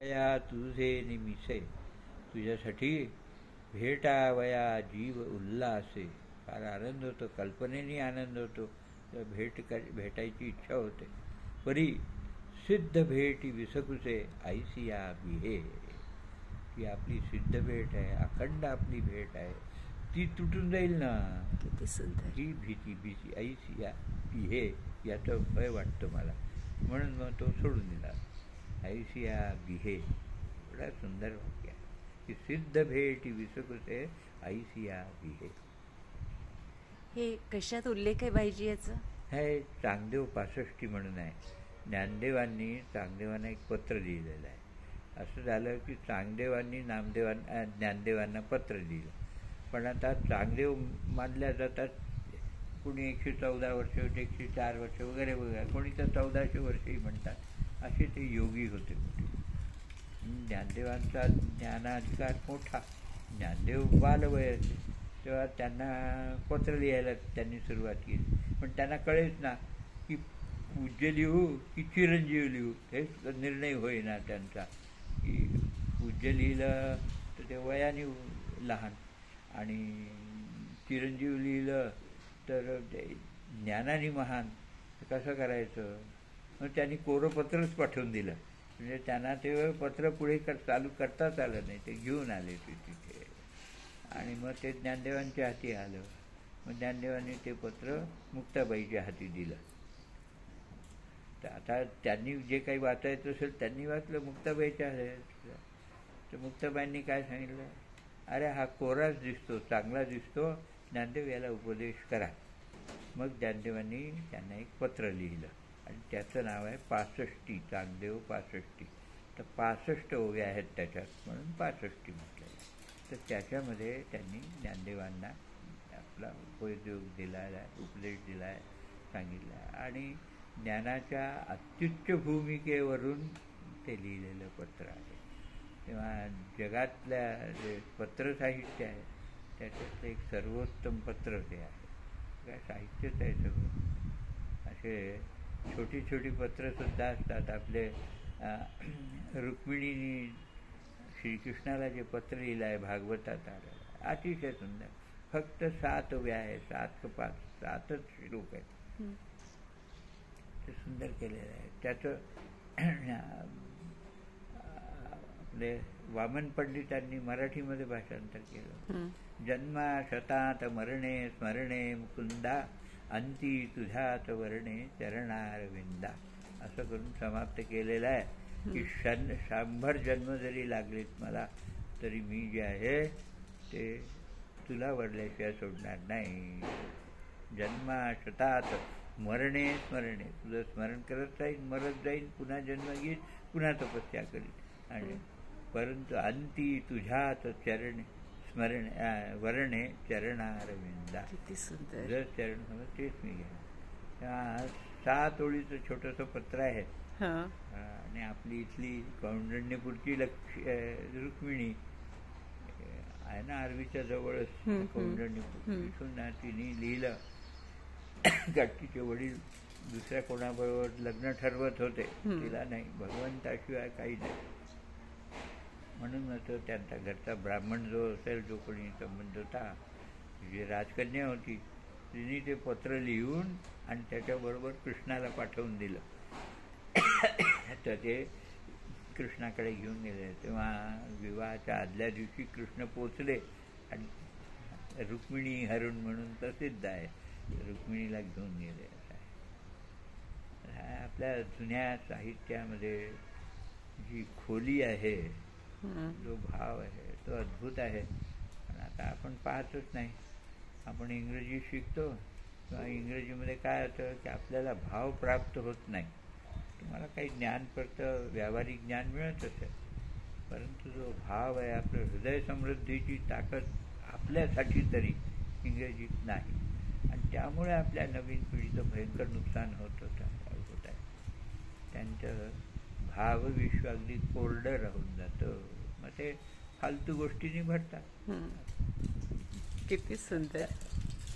या तुझे निमिषे तुझ्यासाठी भेटावया जीव उल्हासे. फार आनंद होतो, कल्पनेने आनंद होतो, भेटायची इच्छा होते. परी सिद्ध भेटी विसकुसे ऐसिया बिहे. ही आपली सिद्ध भेट आहे, अखंड आपली भेट आहे, ती तुटून जाईल ना. किती सुंदर. ही भीती भीती ऐसिया बिहे याचं भय वाटतं मला, म्हणून मग तो सोडून दिला. ऐसिया बिहे एवढा सुंदर वाक्य आहे की सिद्ध भेटी विसकुसे ऐसिया बिहे. हे कशात उल्लेख आहे बाईजी याचा? हे चांगदेव 65 म्हणून आहे. ज्ञानदेवांनी चांगदेवांना एक पत्र लिहिलेलं आहे. असं झालं की चांगदेवांनी ज्ञानदेवांना पत्र लिहिलं, पण आता चांगदेव मानल्या जातात. कुणी 114 वर्ष, 104 वर्ष वगैरे वगैरे, कोणी तर 1400 वर्षही म्हणतात. असे ते योगी होते मोठे. ज्ञानदेवांचा ज्ञानाधिकार मोठा. ज्ञानदेव बालवयाचे, तेव्हा त्यांना पत्र लिहायला त्यांनी सुरुवात केली. पण त्यांना कळेच ना की पूज्य लिहू की चिरंजीव लिहू, हेच निर्णय होईना त्यांचा. की पूज्य लिहिलं तर ते वयाने लहान, आणि चिरंजीव लिहिलं तर ते ज्ञानाने महान. कसं करायचं? मग त्यांनी कोरं पत्रच पाठवून दिलं. म्हणजे त्यांना ते पत्र पुढे चालू करताच आलं नाही. ते घेऊन आले ते तिथे, आणि मग ते ज्ञानदेवांच्या हाती आलं. मग ज्ञानदेवांनी ते पत्र मुक्ताबाईच्या हाती दिलं. तर आता त्यांनी जे काही वाचायचं असेल त्यांनी वाचलं, मुक्ताबाईच्या तर मुक्ताबाईंनी काय सांगितलं, अरे हा कोराच दिसतो, चांगला दिसतो, ज्ञानदेव याला उपदेश करा. मग ज्ञानदेवांनी त्यांना एक पत्र लिहिलं, आणि त्याचं नाव आहे 65. चांगदेव 65. तर 65 ओव्या आहेत त्याच्यात, म्हणून 65 म्हटलं आहे. तर त्याच्यामध्ये त्यांनी ज्ञानदेवांना आपला उपयोग दिला आहे, उपदेश दिला आहे, सांगितला. आणि ज्ञानाच्या अत्युच्च भूमिकेवरून ते लिहिलेलं पत्र आहे. तेव्हा जगातल्या जे पत्रसाहित्य आहे त्याच्यातलं एक सर्वोत्तम पत्र ते आहे. काय साहित्यच आहे सगळं. असे छोटी छोटी पत्रंसुद्धा असतात. आपले रुक्मिणीने श्रीकृष्णाला जे पत्र लिहिलं आहे भागवतात आलं, अतिशय सुंदर. फक्त 7 ओव्या आहे, 7 का 5, 7च श्लोक आहेत. ते सुंदर केलेलं आहे. त्याचं आपले वामन पंडितांनी मराठीमध्ये भाषांतर केलं. जन्मा शतात मरणे स्मरणे मुकुंदा, अंती तुझ्यात वर्णे चरणारविंदा, असं करून समाप्त केलेलं आहे. की 100 जन्म जरी लागलेत मला, तरी मी जे आहे ते तुला वरल्याशिवाय सोडणार नाही. जन्मा शतात मरणे स्मरणे, तुझं स्मरण करत जाईन, मरत जाईन, पुन्हा जन्म घेईन, पुन्हा तपस्या करीन. आणि परंतु अंती तुझ्यात चरणे स्मरण वर्णे चरणारविंदा. किती सुंदर. जर चरण समज तेच मी घ्या. 7 ओळीचं छोटंसं पत्र आहे. आणि आपली इथली कौंडण्यपूरची रुक्मिणी आहे ना, आरवीच्या जवळच कौंडण्यपूर, तिथून तिने लिहिलं. तिचे वडील दुसऱ्या कोणाबरोबर लग्न ठरवत होते, तिला नाही, भगवंताशिवाय काही नाही. म्हणून तो त्यांचा घरचा ब्राह्मण जो असेल, जो कोणी संबंध होता, जी राजकन्या होती, तिने ते पत्र लिहून आणि त्याच्याबरोबर कृष्णाला पाठवून दिलं. तर ते कृष्णाकडे घेऊन गेले. तेव्हा विवाहाच्या आदल्या दिवशी कृष्ण पोचले, आणि रुक्मिणी हरुण म्हणून प्रसिद्ध आहे, रुक्मिणीला घेऊन गेले. आपल्या जुन्या साहित्यामध्ये जी खोली आहे, जो भाव आहे, तो अद्भुत आहे. पण आता आपण पाहतच नाही. आपण इंग्रजी शिकतो, किंवा इंग्रजीमध्ये काय होतं की आपल्याला भाव प्राप्त होत नाही. तुम्हाला काही ज्ञान पडतं, व्यावहारिक ज्ञान मिळत असेल, परंतु जो भाव आहे, आपलं हृदय समृद्धीची ताकद आपल्यासाठी तरी इंग्रजीत नाही. आणि त्यामुळे आपल्या नवीन पिढीचं भयंकर नुकसान होत आहे. त्यांचं भावविश्व अगदी कोरडं राहून जातं. मग ते फालतू गोष्टींनी भरतात. किती सुंदर.